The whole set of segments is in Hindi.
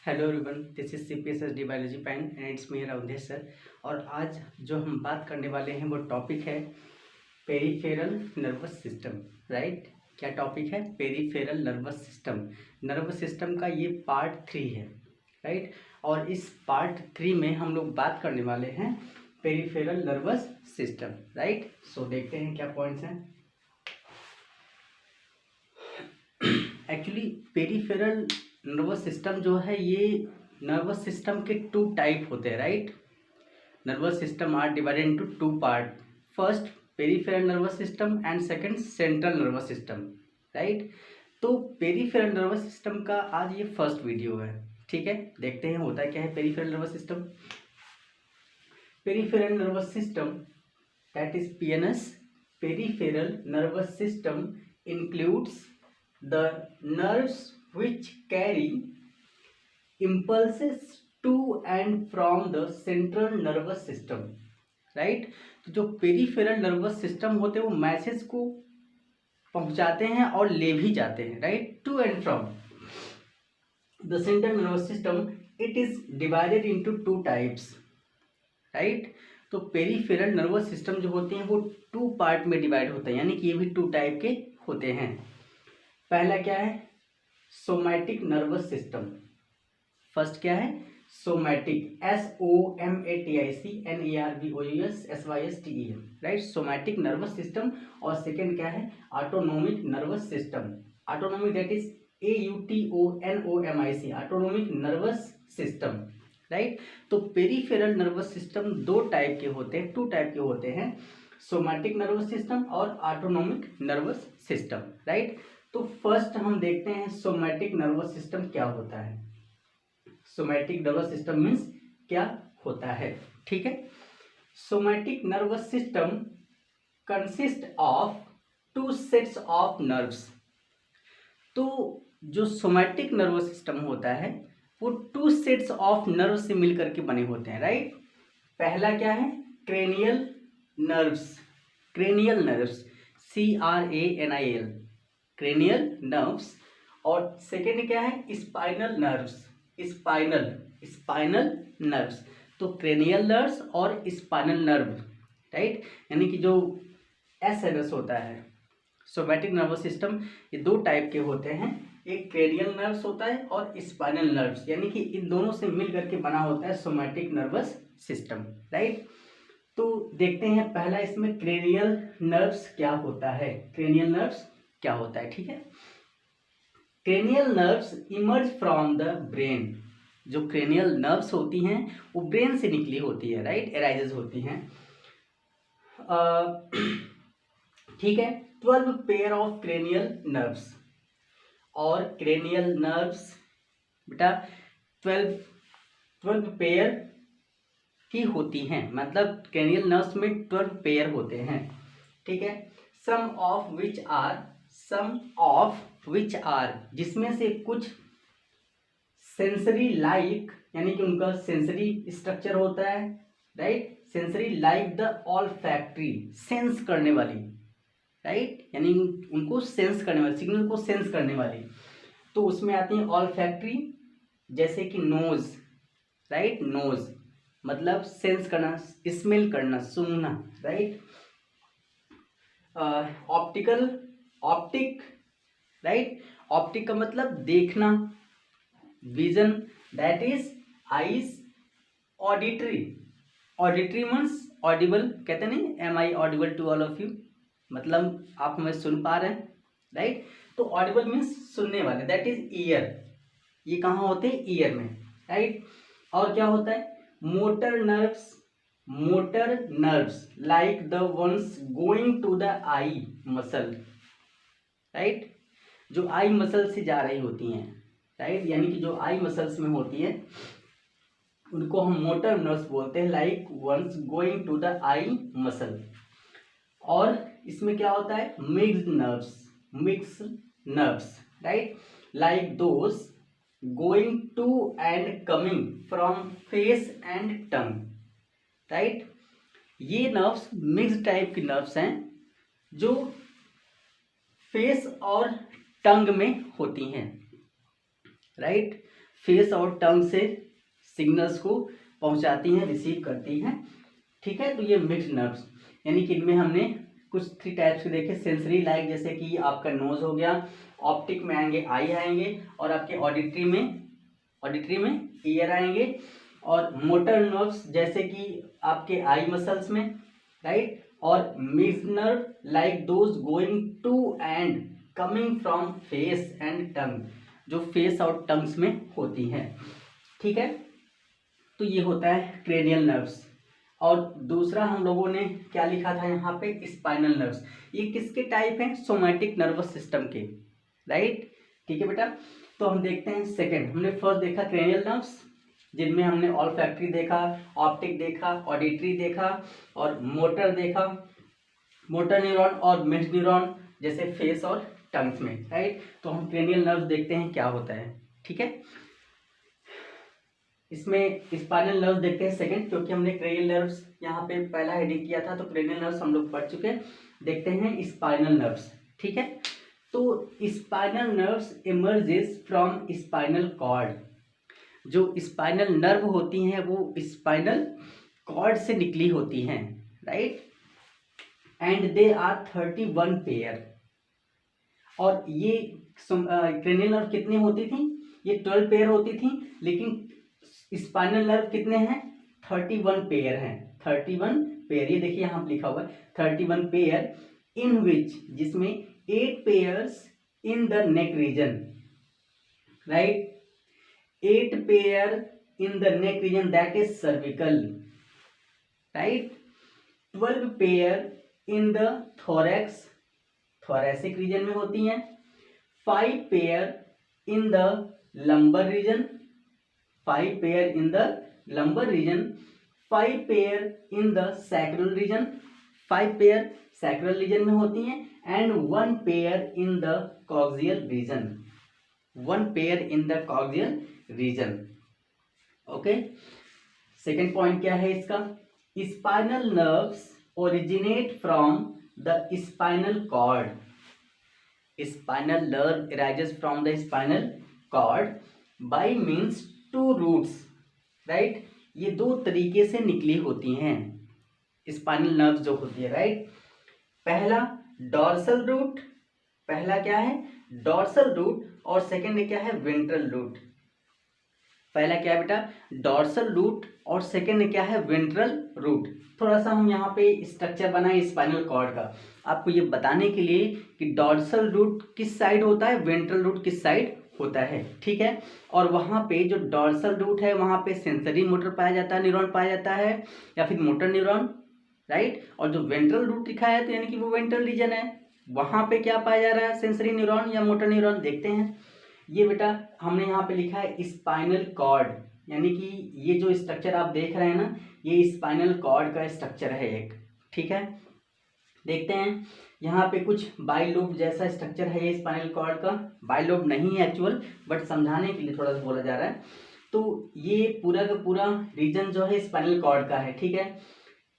Hello everyone, this is CPSSD biology pan and it's me Avdhesh sir. और आज जो हम बात करने वाले हैं वो टॉपिक है पेरिफेरल नर्वस सिस्टम। राइट, क्या टॉपिक है? Peripheral nervous system. Nervous system का ये पार्ट 3 है। राइट, और इस पार्ट 3 में हम लोग बात करने वाले हैं पेरिफेरल नर्वस सिस्टम। राइट, सो देखते हैं क्या पॉइंट्स हैं। एक्चुअली पेरिफेरल नर्वस सिस्टम जो है ये नर्वस सिस्टम के 2 टाइप होते हैं। Right, nervous system are divided into 2 part. First peripheral nervous system and second central nervous system. Right, तो पेरिफेरल नर्वस सिस्टम का आज ये फर्स्ट वीडियो है। ठीक है, देखते हैं होता है क्या है peripheral nervous system. Peripheral nervous system that is PNS, peripheral nervous system includes the nerves which carry impulses to and from the central nervous system. Right, तो जो पेरिफेरल नर्वस सिस्टम होते हैं वो मैसेज को पहुंचाते हैं और ले भी जाते हैं। Right, to and from the central nervous system it is divided into 2 types. Right, तो पेरिफेरल नर्वस सिस्टम जो होते हैं वो 2 पार्ट में डिवाइड होते हैं, यानी कि ये भी 2 टाइप के होते हैं। पहला क्या है? Somatic nervous system. फर्स्ट क्या है? Somatic, SOMATIC right, somatic nervous system. और सेकेंड क्या है? Autonomic nervous system. Autonomic that is AUTONOMIC, autonomic nervous system. Right, तो पेरिफेरल नर्वस सिस्टम 2 टाइप के होते हैं, 2 टाइप के होते हैं, सोमैटिक नर्वस सिस्टम और ऑटोनोमिक नर्वस सिस्टम। राइट, तो फर्स्ट हम देखते हैं सोमैटिक नर्वस सिस्टम क्या होता है। सोमैटिक नर्वस सिस्टम मीन्स क्या होता है। ठीक है, somatic nervous system consist of 2 sets of nerves. तो जो सोमैटिक नर्वस सिस्टम होता है वो 2 सेट्स ऑफ नर्व से मिलकर के बने होते हैं। राइट, पहला क्या है? Cranial nerves, cranial nerves, CRANIL, cranial nerves. और सेकेंड क्या है? Spinal nerves, spinal, spinal nerves. तो क्रेनियल नर्व्स और स्पाइनल नर्व। राइट, यानी कि जो SNS होता है सोमैटिक नर्वस सिस्टम, ये 2 टाइप के होते हैं, एक क्रेनियल नर्व्स होता है और स्पाइनल नर्व्स, यानी कि इन दोनों से मिल करके बना होता है सोमैटिक नर्वस सिस्टम। राइट, तो देखते हैं पहला इसमें क्रेनियल नर्व्स क्या होता है। क्रेनियल नर्व्स क्या होता है? ठीक है, cranial nerves emerge from the brain. जो क्रेनियल नर्व्स होती हैं वो ब्रेन से निकली होती है। राइट, एराइजेस होती हैं। ठीक है, 12 पेयर ऑफ क्रेनियल नर्व्स। और क्रेनियल नर्व्स बेटा 12 पेयर की होती हैं, मतलब क्रेनियल नर्व्स में 12 पेयर होते हैं। ठीक है, सम ऑफ विच आर, जिसमें से कुछ सेंसरी लाइक, यानी कि उनका सेंसरी स्ट्रक्चर होता है। Right, sensory like the olfactory, sense करने वाली। राइट, यानी उनको सेंस करने वाली, सिग्नल को सेंस करने वाली। तो उसमें आती है ऑल्फैक्टरी, जैसे कि नोज। राइट, नोज मतलब सेंस करना, स्मेल करना, सूंघना। Right, optical, optic. Right, optic का मतलब देखना, vision that is eyes. Auditory, auditory means audible, कहते नहीं am I audible to all of you, मतलब आप हमें सुन पा रहे हैं। राइट, तो ऑडिबल मीन्स सुनने वाले, दैट इज ईयर। ये कहाँ होते हैं? ईयर में। राइट, और क्या होता है? Motor nerves, motor nerves like the ones going to the eye muscle. Right, जो आई मसल से जा रही होती हैं। राइट, यानी कि जो आई मसल्स में होती है उनको हम मोटर नर्व्स बोलते हैं, like ones going to the eye muscle. और इसमें क्या होता है? Mixed nerves, mixed nerves. Right, like those going to and coming from face and tongue. Right, ये नर्व्स मिक्स्ड टाइप की नर्व्स हैं जो फेस और टंग में होती हैं। राइट, फेस और टंग से सिग्नल्स को पहुंचाती हैं, रिसीव करती हैं, ठीक है। तो ये मिक्स्ड नर्व्स, यानी कि इनमें हमने कुछ 3 टाइप्स के देखे। सेंसरी लाइक, जैसे कि आपका नोज हो गया, ऑप्टिक में आएंगे आई आएंगे, और आपके ऑडिटरी में ईयर आएंगे, और मोटर नर्व्स जैसे कि आपके आई मसल्स में, राइट। और mixed nerve like those going to and coming from face and tongue, जो फेस और टंग्स में होती हैं, ठीक है। तो ये होता है क्रेनियल नर्व्स। और दूसरा हम लोगों ने क्या लिखा था यहाँ पे, स्पाइनल नर्व्स। ये किसके टाइप हैं, सोमैटिक नर्वस सिस्टम के, राइट, ठीक है बेटा। तो हम देखते हैं सेकंड, हमने फर्स्ट देखा क्रेनियल नर्व्स, जिनमें हमने ऑल्फैक्टरी देखा, ऑप्टिक देखा, ऑडिटरी देखा, और मोटर देखा, मोटर न्यूरॉन और मिक्स्ड न्यूरॉन जैसे फेस और टंग्स में, राइट। तो हम क्रेनियल नर्व्स देखते हैं क्या होता है, ठीक है। इसमें स्पाइनल नर्व्स देखते हैं सेकंड, क्योंकि हमने क्रेनियल नर्व्स यहाँ पे पहला हेडिंग किया था, तो क्रेनियल नर्व्स हम लोग पढ़ चुके हैं। देखते हैं स्पाइनल नर्व्स, ठीक है। तो spinal nerves emerges from spinal cord. जो स्पाइनल नर्व होती हैं वो स्पाइनल कॉर्ड से निकली होती हैं, right. And they are 31 pair. और ये क्रेनियल नर्व कितनी होती थी, ये 12 पेयर होती थी, लेकिन स्पाइनल नर्व कितने हैं, 31 पेयर हैं, 31 पेयर। ये देखिए यहाँ पे लिखा हुआ है 31 पेयर, इन विच, जिसमें 8 pairs in the neck region, right, 8 pair in the neck region, that is cervical, right, 12 pair in the thorax, thoracic region में होती हैं, 5 pair in the lumbar region, 5 pair in the lumbar region, 5 pair in the sacral region, 5 pair sacral region में होती हैं, and 1 pair in the coccygeal region, 1 pair in the coccygeal region, okay. Second point क्या है इसका, spinal nerves originate from the spinal cord, spinal nerve arises from the spinal cord by means 2 roots, right. ये 2 तरीके से निकली होती हैं स्पाइनल नर्व्स जो होती है, राइट। पहला डॉर्सल रूट, पहला क्या है डॉर्सल रूट, और सेकंड क्या है वेंट्रल रूट। पहला क्या है बेटा डॉर्सल रूट, और सेकंड क्या है वेंट्रल रूट। थोड़ा सा हम यहाँ पे स्ट्रक्चर बनाए स्पाइनल कॉर्ड का, आपको ये बताने के लिए कि डॉर्सल रूट किस साइड होता है, वेंट्रल रूट किस साइड होता है, ठीक है। और वहाँ पे जो डॉर्सल रूट है वहाँ पे सेंसरी मोटर पाया जाता है, न्यूरॉन पाया जाता है, या फिर मोटर न्यूरॉन, राइट। और जो वेंट्रल रूट लिखा है तो यानी कि वो वेंट्रल रीजन है, वहाँ पे क्या पाया जा रहा है, सेंसरी न्यूरॉन या मोटर न्यूरॉन। देखते हैं ये बेटा हमने यहाँ पे लिखा है स्पाइनल कॉर्ड, यानी कि ये जो स्ट्रक्चर आप देख रहे हैं ना, ये स्पाइनल कॉर्ड का स्ट्रक्चर है एक, ठीक है। देखते हैं यहाँ पे कुछ बाइलोब जैसा स्ट्रक्चर है ये स्पाइनल कॉर्ड का, बाइलोब नहीं है एक्चुअल, बट समझाने के लिए थोड़ा सा बोला जा रहा है। तो ये पूरा का पूरा रीजन जो है स्पाइनल कॉर्ड का है, ठीक है।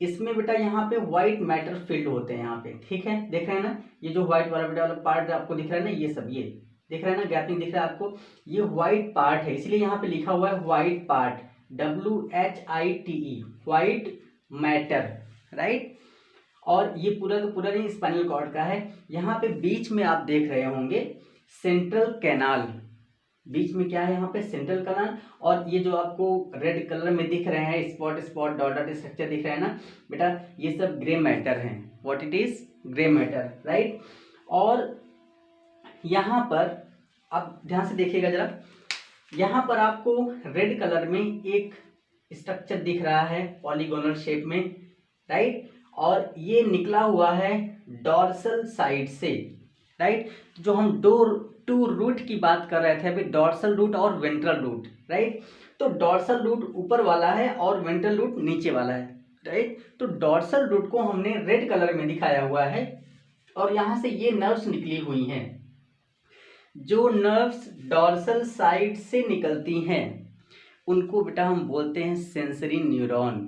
इसमें बेटा यहाँ पे व्हाइट मैटर फील्ड होते हैं यहाँ पे, ठीक है। देख रहे हैं ना, ये जो व्हाइट वाला बेटा वाला पार्ट आपको दिख रहा है ना, ये सब ये दिख रहा है ना, गैपिंग दिख रहा है आपको, ये व्हाइट पार्ट है, इसलिए यहाँ पे लिखा हुआ है white part, WHITE, white matter, right. और ये पूरा का पूरा नहीं स्पाइनल कॉर्ड का है। यहाँ पे बीच में आप देख रहे होंगे सेंट्रल कैनाल, बीच में क्या है यहाँ पे सेंट्रल कैनाल, और ये जो आपको रेड कलर में दिख रहे हैं spot spot dot dot structure दिख रहे हैं ना बेटा, ये सब ग्रे मैटर हैं, what it is grey matter, right. और यहाँ पर आप ध्यान से देखिएगा जरा, यहाँ पर आपको रेड कलर में एक स्ट्रक्चर दिख रहा है पॉलीगोनल शेप में, राइट। और ये निकला हुआ है डॉर्सल साइड से, राइट। जो हम टू रूट की बात कर रहे थे अभी, डॉर्सल रूट और वेंट्रल रूट, राइट। तो डॉर्सल रूट ऊपर वाला है और वेंट्रल रूट नीचे वाला है, राइट। तो डॉर्सल रूट को हमने रेड कलर में दिखाया हुआ है, और यहाँ से ये नर्व्स निकली हुई हैं। जो नर्व्स डॉर्सल साइड से निकलती हैं उनको बेटा हम बोलते हैं सेंसरी न्यूरॉन,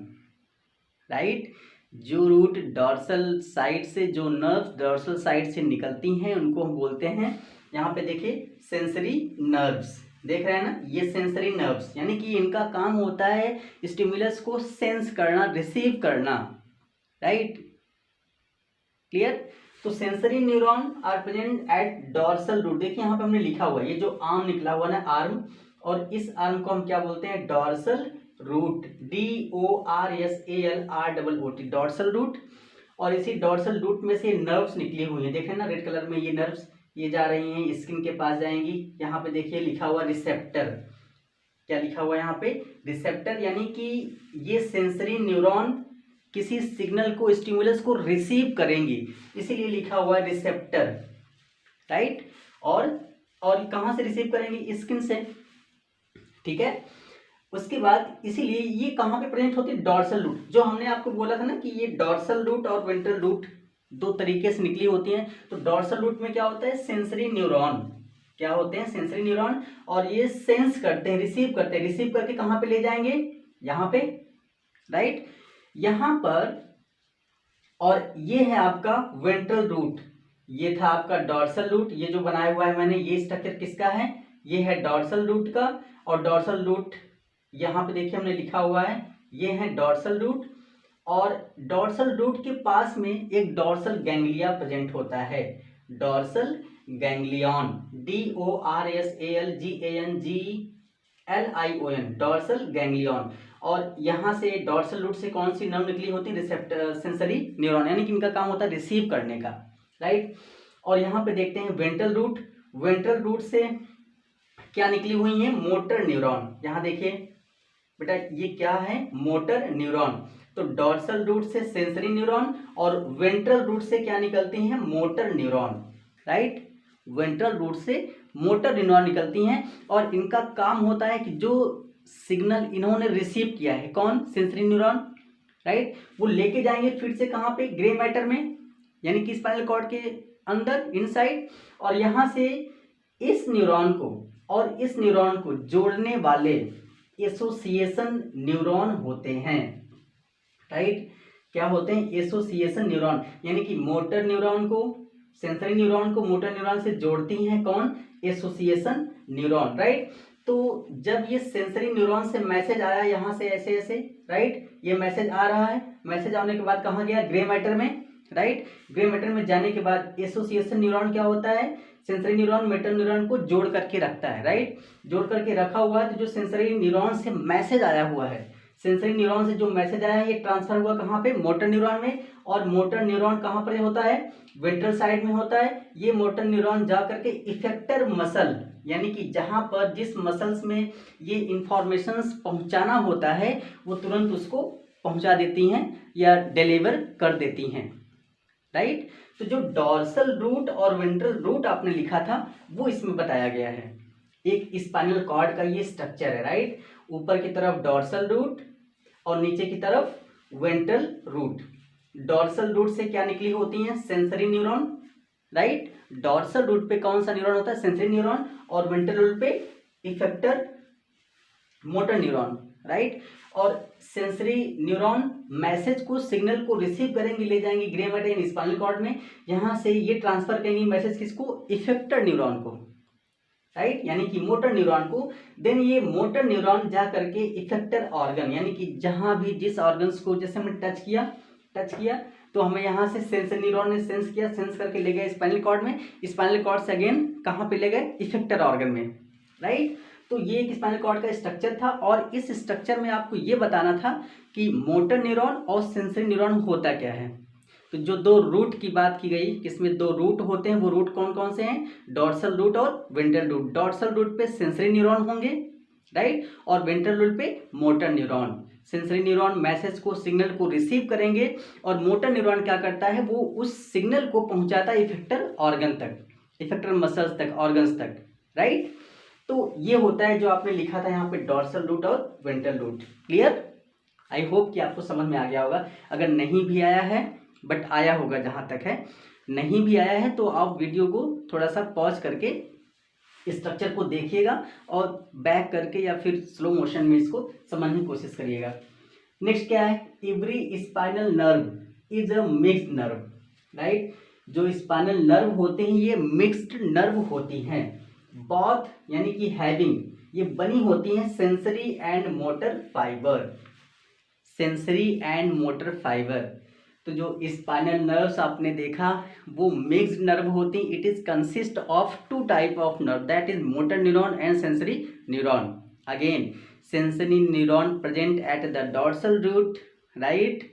राइट। जो रूट डॉर्सल साइड से, जो नर्व्स डॉर्सल साइड से निकलती हैं उनको हम बोलते हैं, यहाँ पे देखिए सेंसरी नर्व्स, देख रहे हैं ना, ये सेंसरी नर्व्स, यानी कि इनका काम होता है स्टिमुलस को सेंस करना, रिसीव करना, राइट, क्लियर। तो sensory neuron are present at dorsal root. देखिए यहाँ पे हमने लिखा हुआ है, ये जो आर्म निकला हुआ ना, आर्म, और इस आर्म को हम क्या बोलते हैं, dorsal root, DORSALROOT, dorsal root. और इसी डॉर्सल रूट में से नर्व्स निकली हुई हैं, देखें ना रेड कलर में, ये नर्व्स ये जा रही हैं स्किन के पास जाएंगी। यहाँ पे देखिए लिखा हुआ रिसेप्टर, क्या लिखा हुआ है यहाँ पे, रिसेप्टर, यानी कि ये सेंसरी न्यूरॉन किसी सिग्नल को, स्टिमुलस को रिसीव करेंगी, इसीलिए लिखा हुआ है रिसेप्टर, राइट। और कहाँ से रिसीव करेंगी, स्किन से, ठीक है। उसके बाद इसीलिए ये कहाँ पे प्रेजेंट होती है, डॉर्सल रूट। जो हमने आपको बोला था ना कि ये डॉर्सल रूट और वेंट्रल रूट दो तरीके से निकली होती हैं। तो डॉर्सल रूट में क्या होता है, सेंसरी न्यूरॉन, क्या होते हैं, सेंसरी न्यूरॉन, और ये सेंस करते हैं, रिसीव करते हैं, रिसीव करके कहाँ पे ले जाएंगे, यहाँ पे, राइट, यहाँ पर। और ये है आपका वेंट्रल रूट, ये था आपका डॉर्सल रूट, ये जो बनाया हुआ है मैंने, ये स्ट्रक्चर किसका है, ये है डॉर्सल रूट का। और डॉर्सल रूट यहाँ पे देखिए हमने लिखा हुआ है, ये है डॉर्सल रूट। और डॉर्सल रूट के पास में एक डॉर्सल गैंग्लिया प्रेजेंट होता है, dorsal ganglion, DORSALGANGLION, dorsal ganglion. और यहाँ से डॉर्सल रूट से कौन सी नर्व निकली होती है, रिसेप्टर, सेंसरी न्यूरॉन, यानी कि इनका काम होता है रिसीव करने का, राइट। और यहाँ पे देखते हैं वेंट्रल रूट, वेंट्रल रूट से क्या निकली हुई है, मोटर न्यूरॉन। यहाँ देखिए बेटा, ये क्या है, मोटर न्यूरॉन। तो डॉर्सल रूट से सेंसरी न्यूरॉन और वेंट्रल रूट से क्या निकलती हैं, motor neuron, right. Ventral root से मोटर न्यूरॉन निकलती हैं, और इनका काम होता है कि जो सिग्नल इन्होंने रिसीव किया है, कौन, सेंसरी न्यूरॉन, राइट, वो लेके जाएंगे फिर से कहाँ पे, ग्रे मैटर में, यानी कि स्पाइनल कॉर्ड के अंदर, इनसाइड। और यहाँ से इस न्यूरॉन को और इस न्यूरॉन को जोड़ने वाले एसोसिएशन न्यूरॉन होते हैं, राइट। क्या होते हैं, एसोसिएशन न्यूरॉन, यानी कि मोटर न्यूरॉन को, सेंसरी न्यूरॉन को मोटर न्यूरॉन से जोड़ती हैं कौन, एसोसिएशन न्यूरॉन, राइट। तो जब ये सेंसरी न्यूरॉन से मैसेज आया यहाँ से ऐसे ऐसे, राइट, ये मैसेज आ रहा है, मैसेज आने के बाद कहाँ गया, ग्रे मैटर में, राइट। ग्रे मैटर में जाने के बाद एसोसिएशन न्यूरॉन क्या होता है, सेंसरी न्यूरॉन मोटर न्यूरॉन को जोड़ करके रखता है, राइट, जोड़ करके रखा हुआ है। तो जो सेंसरी न्यूरॉन से मैसेज आया हुआ है, सेंसरी न्यूरॉन से जो मैसेज आया है, ये ट्रांसफर हुआ कहाँ पे, मोटर न्यूरॉन में। और मोटर न्यूरॉन कहाँ पर होता है, वेंट्रल साइड में होता है। ये मोटर न्यूरॉन जा करके इफेक्टर मसल, यानी कि जहां पर जिस मसल्स में ये इंफॉर्मेशंस पहुंचाना होता है, वो तुरंत उसको पहुंचा देती हैं या डिलीवर कर देती हैं, राइट। तो जो डॉर्सल रूट और वेंट्रल रूट आपने लिखा था, वो इसमें बताया गया है। एक स्पाइनल कॉर्ड का ये स्ट्रक्चर है, राइट, ऊपर की तरफ डॉर्सल रूट और नीचे की तरफ वेंट्रल रूट। डॉर्सल रूट से क्या निकली होती हैं, sensory neuron, right. Dorsal root पे कौन सा न्यूरॉन होता है, सेंसरी न्यूरॉन, और वेंट्रल रूट पे इफेक्टर मोटर न्यूरॉन, राइट। और सेंसरी न्यूरॉन मैसेज को, सिग्नल को रिसीव करेंगे, ले जाएंगे ग्रे मैटर स्पाइनल कॉर्ड में, यहाँ से ये ट्रांसफर करेंगे मैसेज किसको, इफेक्टर न्यूरॉन को, राइट, यानी कि मोटर न्यूरॉन को। देन ये मोटर न्यूरॉन जा करके इफेक्टर ऑर्गन, यानी कि जहां भी जिस ऑर्गन्स को जैसे हमने टच किया तो हमें यहाँ से सेंसर न्यूरॉन ने सेंस किया, सेंस करके ले गए स्पाइनल कॉर्ड में, स्पाइनल कॉर्ड से अगेन कहाँ पे ले गए, इफेक्टर ऑर्गन में, राइट। तो ये एक स्पाइनल कॉर्ड का स्ट्रक्चर था, और इस स्ट्रक्चर में आपको ये बताना था कि मोटर न्यूरॉन और सेंसरी न्यूरॉन होता क्या है। तो जो दो रूट की बात की गई, किसमें दो रूट होते हैं, वो रूट कौन कौन से हैं, डॉर्सल रूट और वेंट्रल रूट। डॉर्सल रूट पे सेंसरी न्यूरॉन होंगे, राइट, और वेंट्रल रूट पे motor neuron. Sensory neuron message को, सिग्नल को रिसीव करेंगे, और मोटर न्यूरॉन क्या करता है, वो उस सिग्नल को पहुंचाता है इफेक्टर ऑर्गन तक, इफेक्टर मसल्स तक, ऑर्गन्स तक, राइट। तो ये होता है जो आपने लिखा था यहाँ पे, डॉर्सल रूट और ventral root. Clear, I hope कि आपको समझ में आ गया होगा। अगर नहीं भी आया है, बट आया होगा जहाँ तक है, नहीं भी आया है तो आप वीडियो को थोड़ा सा पॉज करके स्ट्रक्चर को देखिएगा और बैक करके या फिर स्लो मोशन में इसको समझने की कोशिश करिएगा। नेक्स्ट क्या है, every spinal nerve is a mixed nerve, right. जो स्पाइनल नर्व होते हैं ये मिक्स्ड नर्व होती हैं। बोथ यानी कि हैविंग, ये बनी होती हैं sensory and motor fiber, sensory and motor fiber. तो जो स्पाइनल नर्व्स आपने देखा वो मिक्स्ड नर्व होती, it is consist of two type of nerve, that is motor neuron and sensory neuron. Again sensory neuron present at the dorsal root, right,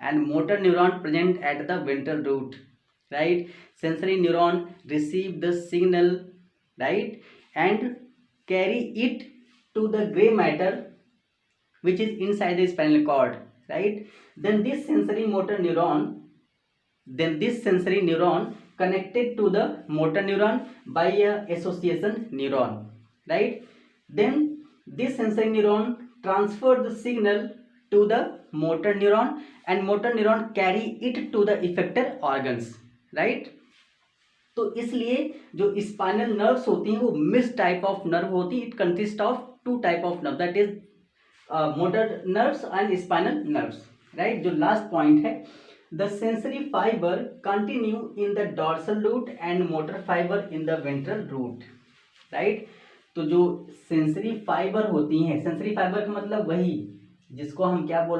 and motor neuron present at the ventral root, right. Sensory neuron receive the signal, right, and carry it to the gray matter which is inside the spinal cord, right. Then this sensory neuron connected to the motor neuron by a association neuron, right. Then this sensory neuron transfer the signal to the motor neuron and motor neuron carry it to the effector organs, right. तो इसलिए जो स्पाइनल नर्व्स होती हैं वो मिक्स टाइप ऑफ नर्व होती है, it consist of two type of nerve, that is motor nerves and spinal nerves, right. जो लास्ट पॉइंट है, the sensory fiber continue in the dorsal root and motor fiber in the ventral root, right. तो जो सेंसरी फाइबर होती हैं, सेंसरी फाइबर का मतलब वही जिसको हम क्या बोल